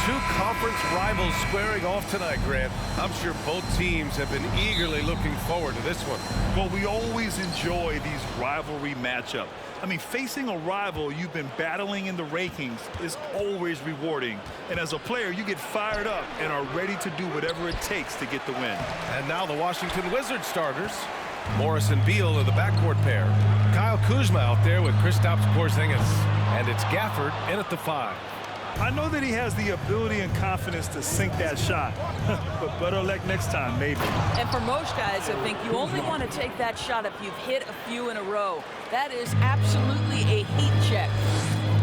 Two conference rivals squaring off tonight, Grant. I'm sure both teams have been eagerly looking forward to this one. Well, we always enjoy these rivalry matchups. I mean, facing a rival you've been battling in the rankings is always rewarding. And as a player, you get fired up and are ready to do whatever it takes to get the win. And now the Washington Wizards starters. Morris and Beal are the backcourt pair. Kyle Kuzma out there with Kristaps Porzingis. And it's Gafford in at the 5. I know that he has the ability and confidence to sink that shot, but better luck next time, maybe. And for most guys, I think you only want to take that shot if you've hit a few in a row. That is absolutely a heat check.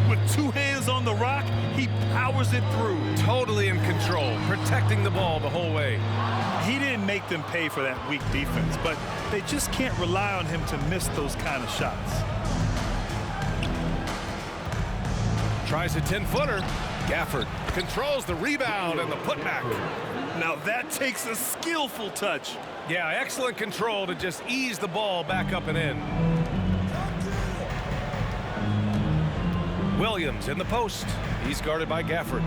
With two hands on the rock, he powers it through. Totally in control, protecting the ball the whole way. He didn't make them pay for that weak defense, but they just can't rely on him to miss those kind of shots. Tries a 10-footer. Gafford controls the rebound and the putback. Now that takes a skillful touch. Yeah, excellent control to just ease the ball back up and in. Williams in the post. He's guarded by Gafford.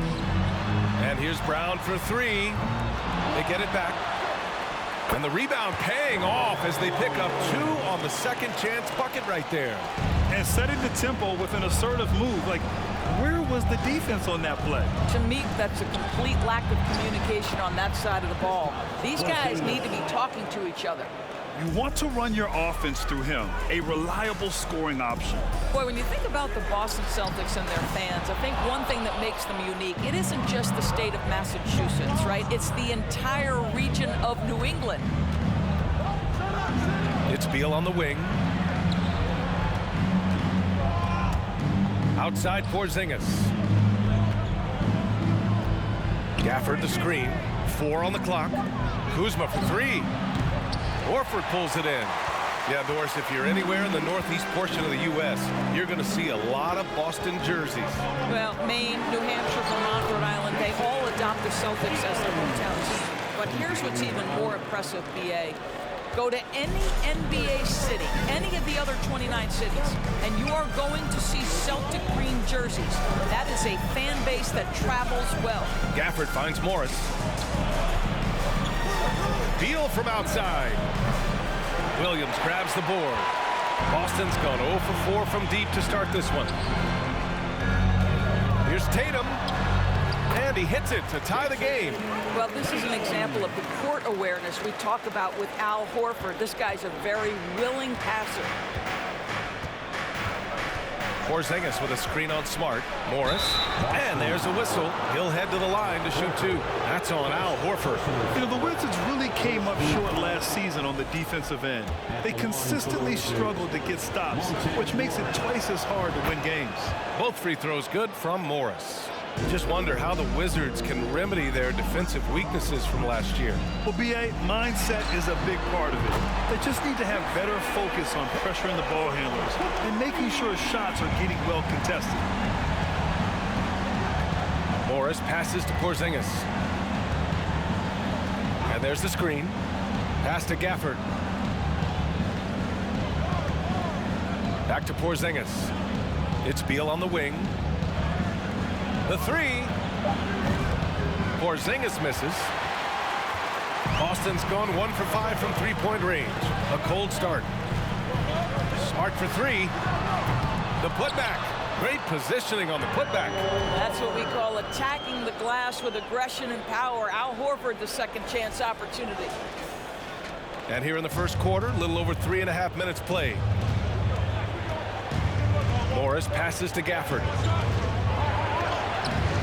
And here's Brown for 3. They get it back. And the rebound paying off as they pick up 2 on the second chance bucket right there. And setting the tempo with an assertive move. Like, where was the defense on that play? To me, that's a complete lack of communication on that side of the ball. These guys need to be talking to each other. You want to run your offense through him, a reliable scoring option. Boy, when you think about the Boston Celtics and their fans, I think one thing that makes them unique, it isn't just the state of Massachusetts, right? It's the entire region of New England. It's Beal on the wing. Outside Porzingis. Gafford the screen. 4 on the clock. Kuzma for 3. Horford pulls it in. Yeah, Doris, if you're anywhere in the northeast portion of the U.S., you're going to see a lot of Boston jerseys. Well, Maine, New Hampshire, Vermont, Rhode Island, they all adopt the Celtics as their hometown team. But here's what's even more impressive, B.A. Go to any NBA city, any of the other 29 cities, and you are going to see Celtic green jerseys. That is a fan base that travels well. Gafford finds Morris. Beal from outside. Williams grabs the board. Boston's gone 0 for 4 from deep to start this one. Here's Tatum. And he hits it to tie the game. Well, this is an example of the court awareness we talk about with Al Horford. This guy's a very willing passer. Porzingis with a screen on Smart. Morris. And there's a whistle. He'll head to the line to shoot 2. That's on Al Horford. You know, the Wizards really came up short last season on the defensive end. They consistently struggled to get stops, which makes it twice as hard to win games. Both free throws good from Morris. Just wonder how the Wizards can remedy their defensive weaknesses from last year. Well, B.A., mindset is a big part of it. They just need to have better focus on pressuring the ball handlers and making sure shots are getting well contested. Morris passes to Porzingis. And there's the screen. Pass to Gafford. Back to Porzingis. It's Beal on the wing. The 3. Porzingis misses. Boston's gone 1 for 5 from three-point range. A cold start. Smart for 3. The putback. Great positioning on the putback. That's what we call attacking the glass with aggression and power. Al Horford, the second chance opportunity. And here in the first quarter, a little over 3.5 minutes played. Morris passes to Gafford.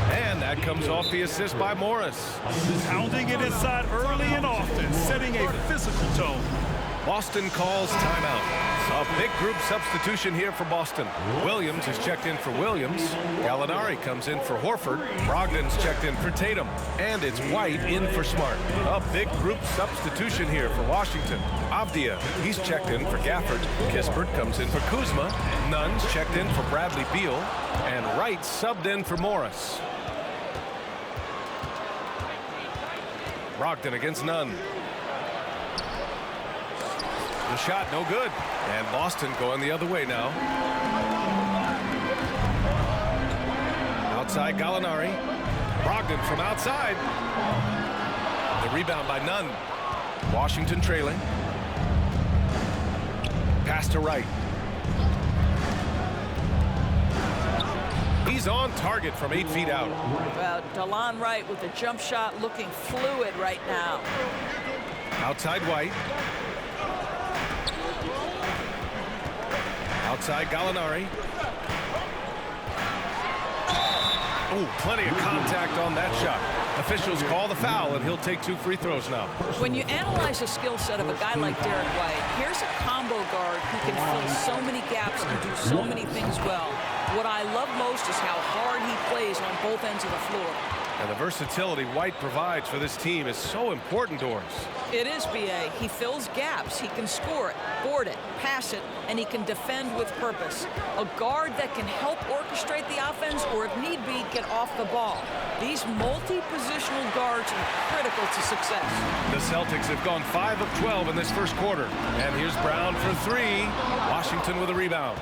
And that comes off the assist by Morris. Pounding it inside early and often, setting a physical tone. Boston calls timeout. A big group substitution here for Boston. Williams is checked in for Williams. Gallinari comes in for Horford. Brogdon's checked in for Tatum. And it's White in for Smart. A big group substitution here for Washington. Avdia, he's checked in for Gafford. Kispert comes in for Kuzma. Nunn's checked in for Bradley Beal. And Wright subbed in for Morris. Brogdon against Nunn. The shot no good. And Boston going the other way now. Outside Gallinari. Brogdon from outside. The rebound by Nunn. Washington trailing. Pass to Wright. He's on target from 8 feet out. Well, Delon Wright with the jump shot looking fluid right now. Outside White. Outside Gallinari. Oh, plenty of contact on that shot. Officials call the foul, and he'll take 2 free throws now. When you analyze the skill set of a guy like Derek White, here's a combo guard who can fill so many gaps and do so many things well. What I love most is how hard he plays on both ends of the floor. And the versatility White provides for this team is so important, Doris. It is, B.A. He fills gaps. He can score it, board it, pass it, and he can defend with purpose. A guard that can help orchestrate the offense or, if need be, get off the ball. These multi-positional guards are critical to success. The Celtics have gone 5 of 12 in this first quarter. And here's Brown for 3. Washington with a rebound.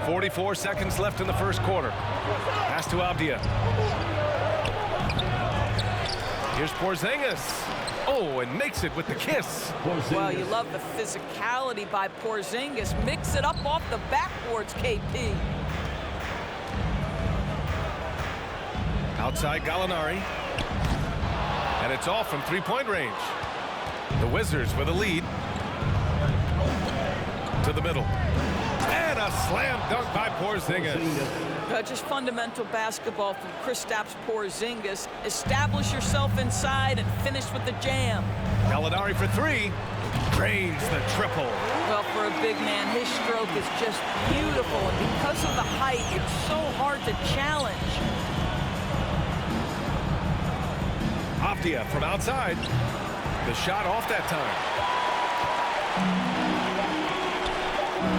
44 seconds left in the first quarter. Pass to Avdia. Here's Porzingis. Oh, and makes it with the kiss. Well, you love the physicality by Porzingis. Mix it up off the backboards, KP. Outside Gallinari. And it's off from 3-point range. The Wizards with a lead. To the middle. And a slam dunk by Porzingis. Just fundamental basketball from Kristaps Porzingis. Establish yourself inside and finish with the jam. Gallinari for 3. Drains the triple. Well, for a big man, his stroke is just beautiful. And because of the height, it's so hard to challenge. Avdia from outside. The shot off that time.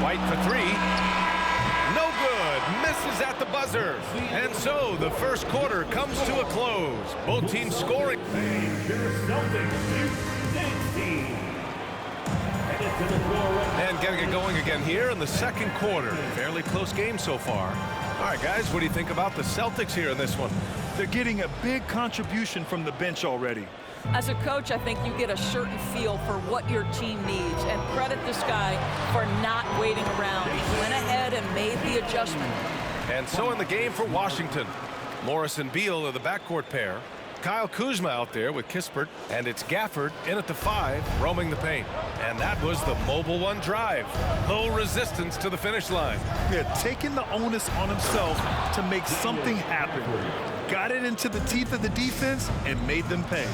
White for 3. No good. Misses at the buzzer. And so the first quarter comes to a close. Both teams scoring. And getting it going again here in the second quarter. Fairly close game so far. All right, guys, what do you think about the Celtics here in this one? They're getting a big contribution from the bench already. As a coach, I think you get a certain feel for what your team needs, and credit this guy for not waiting around. He went ahead and made the adjustment. And so in the game for Washington, Morris and Beal are the backcourt pair. Kyle Kuzma out there with Kispert, and it's Gafford in at the 5, roaming the paint. And that was the Mobile One drive. Low resistance to the finish line. Yeah, taking the onus on himself to make something happen. Got it into the teeth of the defense and made them pay.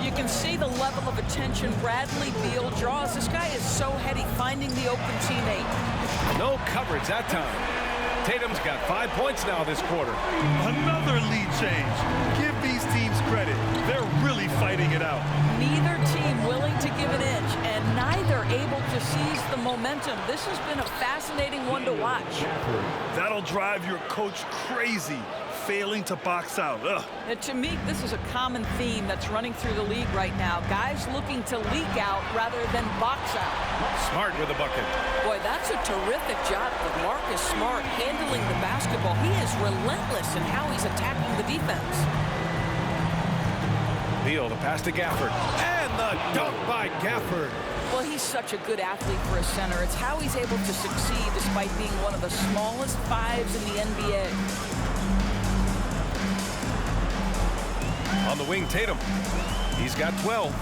You can see the level of attention Bradley Beal draws. This guy is so heady finding the open teammate. No coverage that time. Tatum's got 5 points now this quarter. Another lead change. Give these teams credit. They're really fighting it out. Neither team willing to give an inch, and neither able to seize the momentum. This has been a fascinating one to watch. That'll drive your coach crazy, failing to box out. Ugh. And to me, this is a common theme that's running through the league right now. Guys looking to leak out rather than box out. Smart with the bucket. Boy, that's a terrific job for Marcus Smart handling the basketball. He is relentless in how he's attacking the defense. Beal, the pass to Gafford. And the dunk by Gafford. Well, he's such a good athlete for a center. It's how he's able to succeed despite being one of the smallest 5s in the NBA. On the wing, Tatum. He's got 12.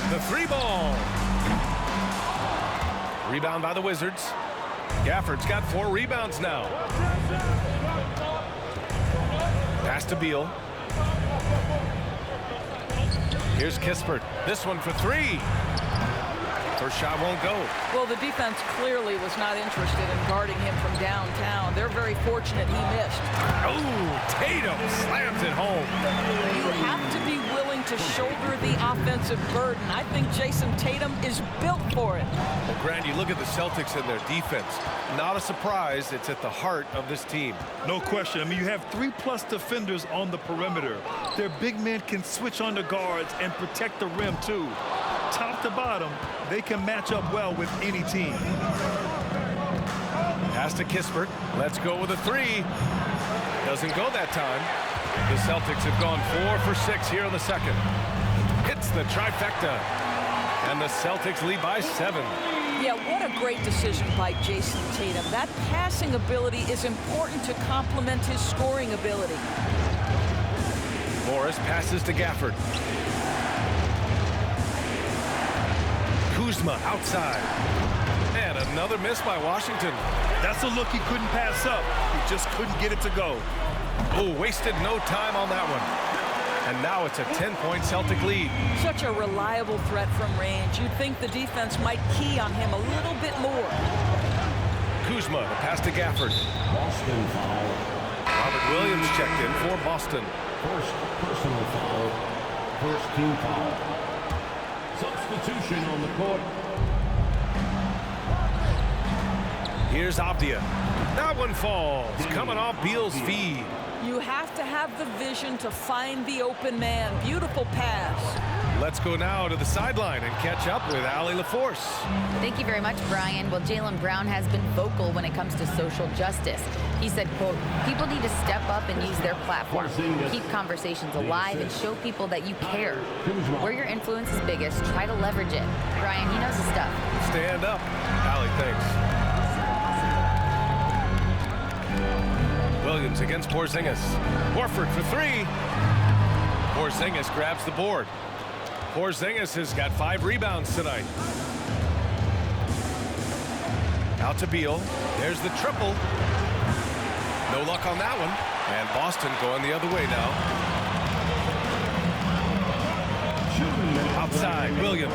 The 3 ball. Rebound by the Wizards. Gafford's got 4 rebounds now. Pass to Beal. Here's Kispert. This one for 3. First shot won't go. Well, the defense clearly was not interested in guarding him from downtown. They're very fortunate he missed. Oh, Tatum slams it home. You have to be willing to shoulder the offensive burden. I think Jason Tatum is built for it. Well, Grant, you look at the Celtics and their defense. Not a surprise. It's at the heart of this team. No question. I mean, you have 3+ defenders on the perimeter. Their big men can switch on the guards and protect the rim, too. Top to bottom, they can match up well with any team. Pass to Kispert. Let's go with a three. Doesn't go that time. The Celtics have gone 4 for 6 here in the second. Hits the trifecta. And the Celtics lead by 7. Yeah, what a great decision by Jason Tatum. That passing ability is important to complement his scoring ability. Morris passes to Gafford. Kuzma outside. And another miss by Washington. That's a look he couldn't pass up. He just couldn't get it to go. Oh, wasted no time on that one. And now it's a 10-point Celtic lead. Such a reliable threat from range. You'd think the defense might key on him a little bit more. Kuzma, the pass to Gafford. Boston foul. Robert Williams checked in for Boston. First personal foul. First team foul. Substitution on the court. Here's Avdia. That one falls, coming off Beal's feed. You have to have the vision to find the open man. Beautiful pass. Let's go now to the sideline and catch up with Allie LaForce. Thank you very much, Brian. Well, Jaylen Brown has been vocal when it comes to social justice. He said, quote, people need to step up and use their platform. Keep conversations alive and show people that you care. Where your influence is biggest, try to leverage it. Brian, he knows his stuff. Stand up. Allie, thanks. Williams against Porzingis. Horford for three. Porzingis grabs the board. Porzingis has got 5 rebounds tonight. Out to Beal. There's the triple. No luck on that one. And Boston going the other way now. Outside, Williams.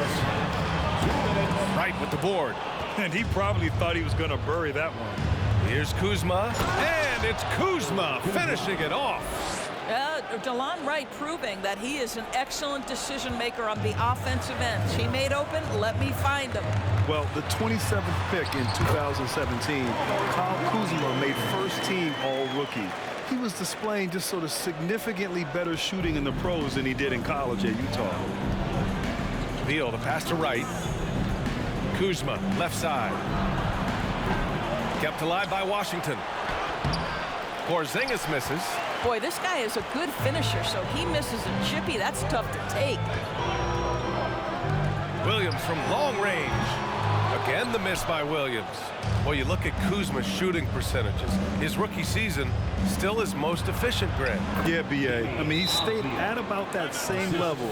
Right with the board. And he probably thought he was going to bury that one. Here's Kuzma. And it's Kuzma finishing it off. DeLon Wright proving that he is an excellent decision maker on the offensive ends. He made open, let me find him. Well, the 27th pick in 2017, Kyle Kuzma made first team all-rookie. He was displaying just sort of significantly better shooting in the pros than he did in college at Utah. Beal, the pass to Wright. Kuzma, left side. Kept alive by Washington. Porzingis misses. Boy, this guy is a good finisher, so he misses a chippy. That's tough to take. Williams from long range. Again, the miss by Williams. Well, you look at Kuzma's shooting percentages. His rookie season, still his most efficient, Grant. Yeah, B.A. I mean, he stayed at about that same level.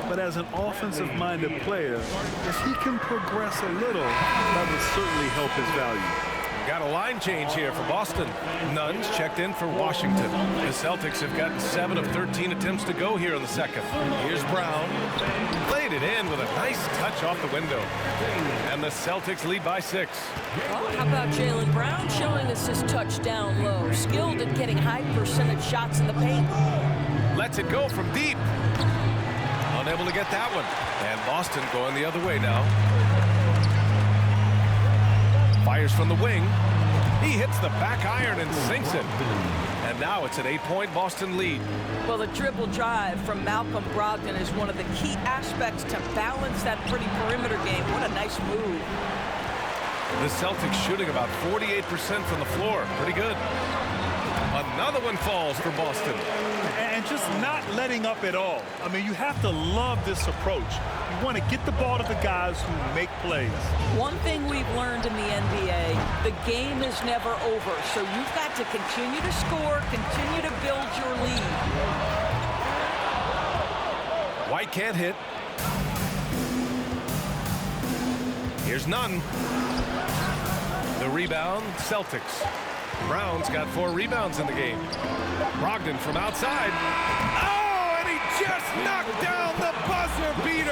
But as an offensive-minded player, if he can progress a little, that would certainly help his value. Got a line change here for Boston. Nuns checked in for Washington. The Celtics have gotten 7 of 13 attempts to go here in the second. Here's Brown. Played it in with a nice touch off the window. And the Celtics lead by 6. Well, how about Jaylen Brown showing us his touchdown low? Skilled at getting high percentage shots in the paint. Lets it go from deep. Unable to get that one. And Boston going the other way now. Fires from the wing. He hits the back iron and sinks it. And now it's an 8-point Boston lead. Well, the dribble drive from Malcolm Brogdon is one of the key aspects to balance that pretty perimeter game. What a nice move. The Celtics shooting about 48% from the floor. Pretty good. Another one falls for Boston. And just not letting up at all. I mean, you have to love this approach. You want to get the ball to the guys who make plays. One thing we've learned in the NBA, the game is never over. So you've got to continue to score, continue to build your lead. White can't hit. Here's Nunn. The rebound, Celtics. Brown's got 4 rebounds in the game. Brogdon from outside. Oh, and he just knocked down the buzzer beater.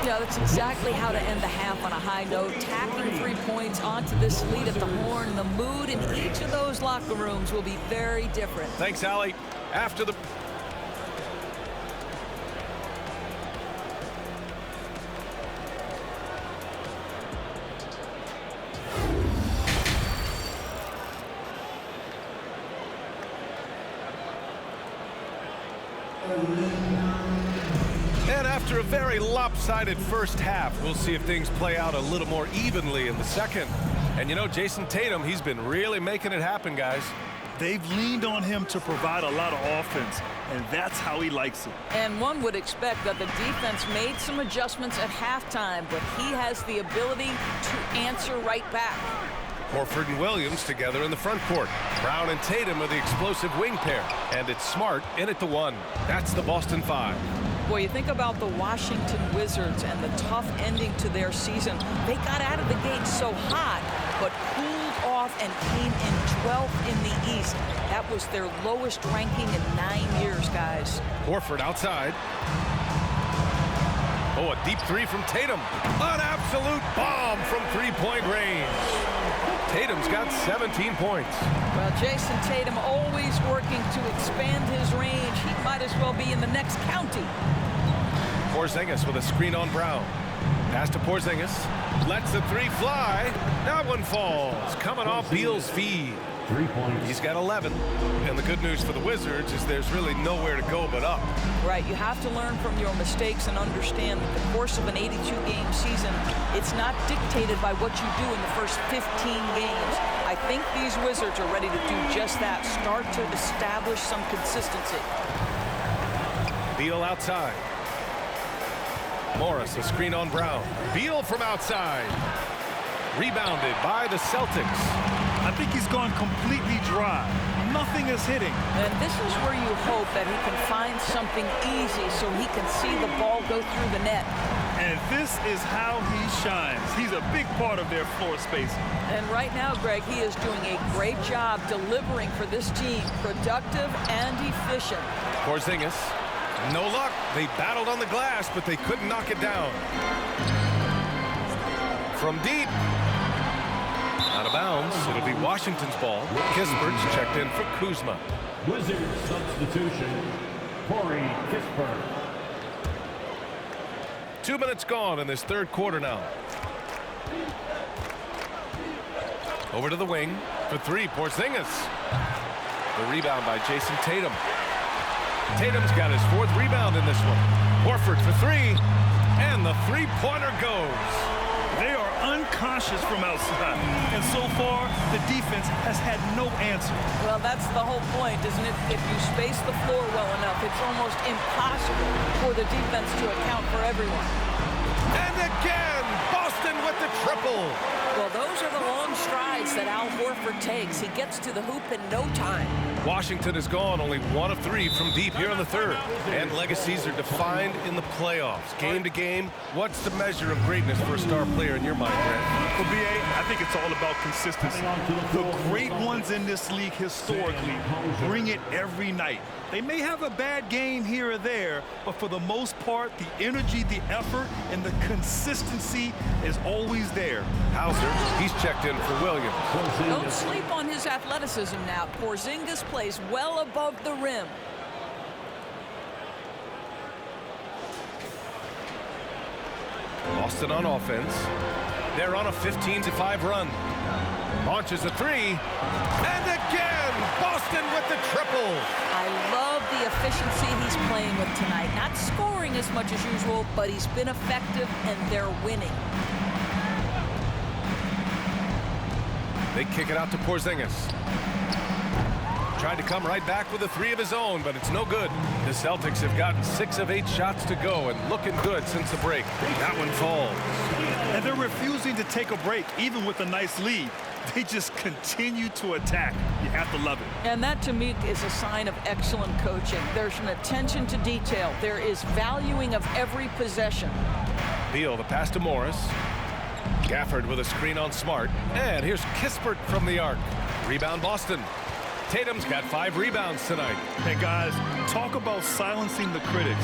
Yeah, that's exactly how to end the half on a high note. Tacking 3 points onto this lead at the horn. The mood in each of those locker rooms will be very different. Thanks, Allie. After the... And after a very lopsided first half, we'll see if things play out a little more evenly in the second. And you know, Jason Tatum, he's been really making it happen, guys. They've leaned on him to provide a lot of offense, and that's how he likes it. And one would expect that the defense made some adjustments at halftime, but he has the ability to answer right back. Horford and Williams together in the front court. Brown and Tatum are the explosive wing pair. And it's Smart in at the 1. That's the Boston 5. Boy, you think about the Washington Wizards and the tough ending to their season. They got out of the gate so hot, but cooled off and came in 12th in the East. That was their lowest ranking in 9 years, guys. Horford outside. Oh, a deep 3 from Tatum. An absolute bomb from three-point range. Tatum's got 17 points. Well, Jason Tatum always working to expand his range. He might as well be in the next county. Porzingis with a screen on Brown. Pass to Porzingis. Lets the 3 fly. That one falls. Coming off Beal's feed. 3 points. He's got 11. And the good news for the Wizards is there's really nowhere to go but up. Right, you have to learn from your mistakes and understand that the course of an 82-game season, it's not dictated by what you do in the first 15 games. I think these Wizards are ready to do just that, start to establish some consistency. Beal outside. Morris, a screen on Brown. Beal from outside. Rebounded by the Celtics. I think he's gone completely dry. Nothing is hitting. And this is where you hope that he can find something easy so he can see the ball go through the net. And this is how he shines. He's a big part of their floor spacing. And right now, Greg, he is doing a great job delivering for this team. Productive and efficient. Porzingis. No luck. They battled on the glass, but they couldn't knock it down. From deep. Out of bounds. It'll be Washington's ball. Kispert's checked in for Kuzma. Wizards substitution, Corey Kispert. 2 minutes gone in this third quarter now. Over to the wing for 3. Porzingis. The rebound by Jason Tatum. Tatum's got his 4th rebound in this one. Horford for 3. And the three-pointer goes. They are unconscious from outside. And so far, the defense has had no answer. Well, that's the whole point, isn't it? If you space the floor well enough, it's almost impossible for the defense to account for everyone. And again, Boston with the triple. Well, those are the long strides that Al Horford takes. He gets to the hoop in no time. Washington has gone only 1 of 3 from deep here in the third. And legacies are defined in the playoffs. Game to game, what's the measure of greatness for a star player in your mind, Grant? Well, B.A., I think it's all about consistency. The great ones in this league historically bring it every night. They may have a bad game here or there, but for the most part, the energy, the effort, and the consistency is always there. Hauser, he's checked in for Williams. Don't sleep on his athleticism now. Porzingis plays well above the rim. Boston on offense. They're on a 15-5 run. Launches a 3. And again, Boston with the triple. I love the efficiency he's playing with tonight. Not scoring as much as usual, but he's been effective, and they're winning. They kick it out to Porzingis. Tried to come right back with a 3 of his own, but it's no good. The Celtics have gotten 6 of 8 shots to go and looking good since the break. That one falls. And they're refusing to take a break, even with a nice lead. They just continue to attack. You have to love it. And that, to me, is a sign of excellent coaching. There's an attention to detail. There is valuing of every possession. Beal, the pass to Morris. Gafford with a screen on Smart. And here's Kispert from the arc. Rebound Boston. Tatum's got 5 rebounds tonight. Hey, guys, talk about silencing the critics.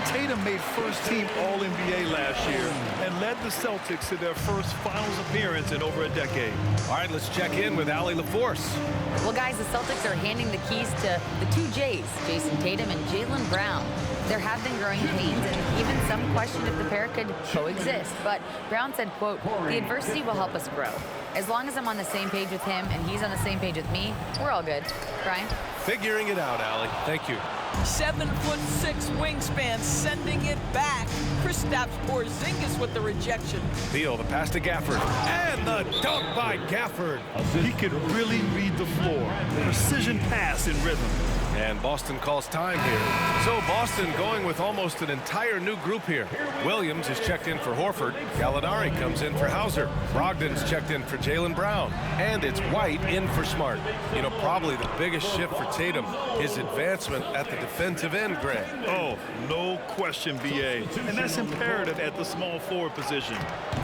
Tatum made first-team All-NBA last year and led the Celtics to their first finals appearance in over a decade. All right, let's check in with Allie LaForce. Well, guys, the Celtics are handing the keys to the 2 J's, Jason Tatum and Jaylen Brown. There have been growing pains, and even some question if the pair could coexist. But Brown said, quote, "The adversity will help us grow. As long as I'm on the same page with him and he's on the same page with me, we're all good." Brian? Figuring it out, Allie. Thank you. 7'6" wingspan, sending it back. Kristaps Porzingis with the rejection. Beal, the pass to Gafford. And the dunk by Gafford. He could really read the floor. Precision pass in rhythm. And Boston calls time here. So Boston going with almost an entire new group here. Williams is checked in for Horford. Gallinari comes in for Hauser. Brogdon's checked in for Jaylen Brown. And it's White in for Smart. You know, probably the biggest shift for Tatum, his advancement at the defensive end, Greg. Oh, no question, B.A. And that's imperative at the small forward position.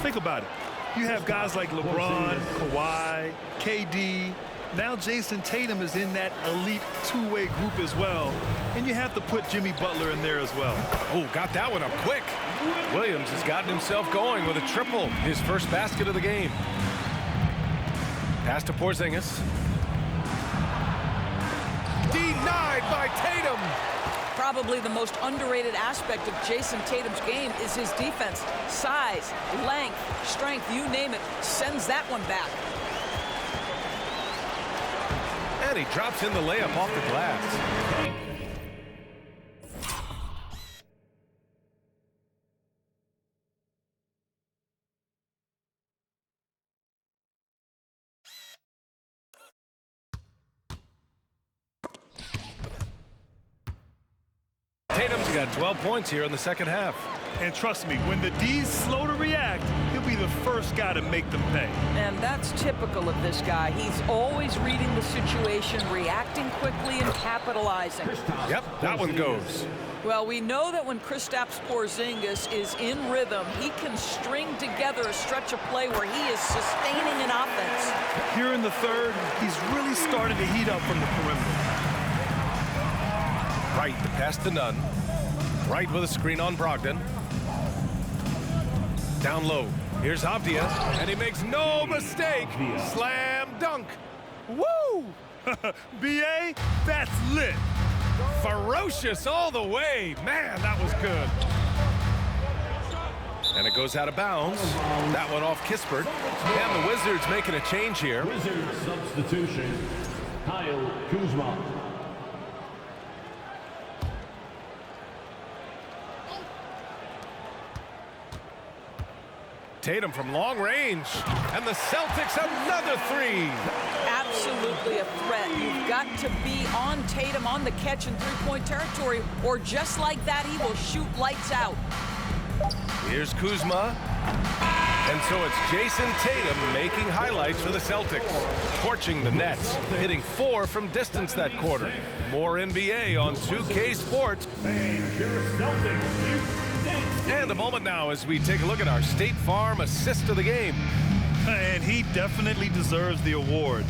Think about it. You have guys like LeBron, Kawhi, KD. Now Jason Tatum is in that elite two-way group as well. And you have to put Jimmy Butler in there as well. Oh, got that one up quick. Williams has gotten himself going with a triple, his first basket of the game. Pass to Porzingis. Denied by Tatum. Probably the most underrated aspect of Jason Tatum's game is his defense. Size, length, strength, you name it, sends that one back. And he drops in the layup off the glass. Tatum's got 12 points here in the second half. And trust me, when the D's slow to react, he'll be the first guy to make them pay. And that's typical of this guy. He's always reading the situation, reacting quickly, and capitalizing. Yep, that one goes. Well, we know that when Kristaps Porzingis is in rhythm, he can string together a stretch of play where he is sustaining an offense. Here in the third, he's really started to heat up from the perimeter. Wright, the pass to Nunn. Wright with a screen on Brogdon. Down low. Here's Avdia, and he makes no mistake. Slam dunk. Woo! B.A., that's lit. Ferocious all the way. Man, that was good. And it goes out of bounds. That one off Kispert. And the Wizards making a change here. Wizards substitution, Kyle Kuzma. Tatum from long range. And the Celtics another three. Absolutely a threat. You've got to be on Tatum on the catch in three-point territory, or just like that, he will shoot lights out. Here's Kuzma. And so it's Jason Tatum making highlights for the Celtics. Torching the Nets, hitting 4 from distance that quarter. More NBA on 2K Sports. And a moment now as we take a look at our State Farm assist of the game. And he definitely deserves the award.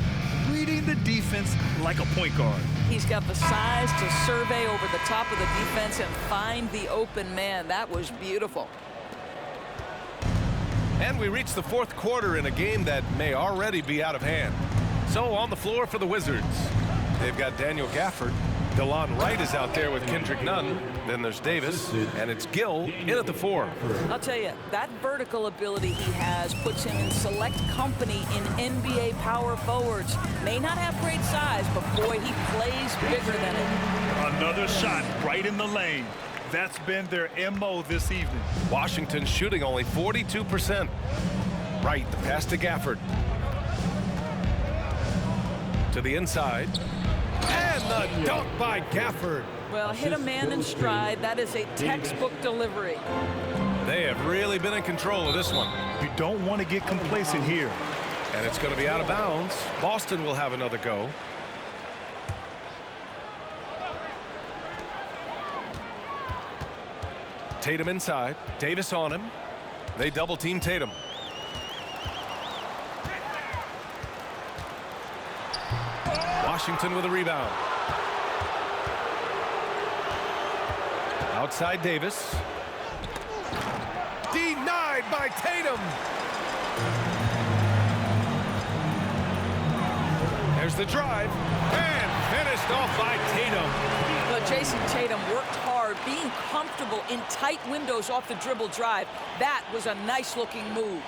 Reading the defense like a point guard. He's got the size to survey over the top of the defense and find the open man. That was beautiful. And we reach the fourth quarter in a game that may already be out of hand. So on the floor for the Wizards, they've got Daniel Gafford. DeLon Wright is out there with Kendrick Nunn. Then there's Davis, and it's Gill in at the 4. I'll tell you, that vertical ability he has puts him in select company in NBA power forwards. May not have great size, but boy, he plays bigger than it. Another shot right in the lane. That's been their MO this evening. Washington shooting only 42%. Wright, the pass to Gafford. To the inside. And the dunk by Gafford. Well, hit a man in stride. That is a textbook delivery. They have really been in control of this one. You don't want to get complacent here. And it's going to be out of bounds. Boston will have another go. Tatum inside. Davis on him. They double team Tatum. Washington with a rebound. Outside Davis. Denied by Tatum. There's the drive. And finished off by Tatum. But Jason Tatum worked hard, being comfortable in tight windows off the dribble drive. That was a nice looking move.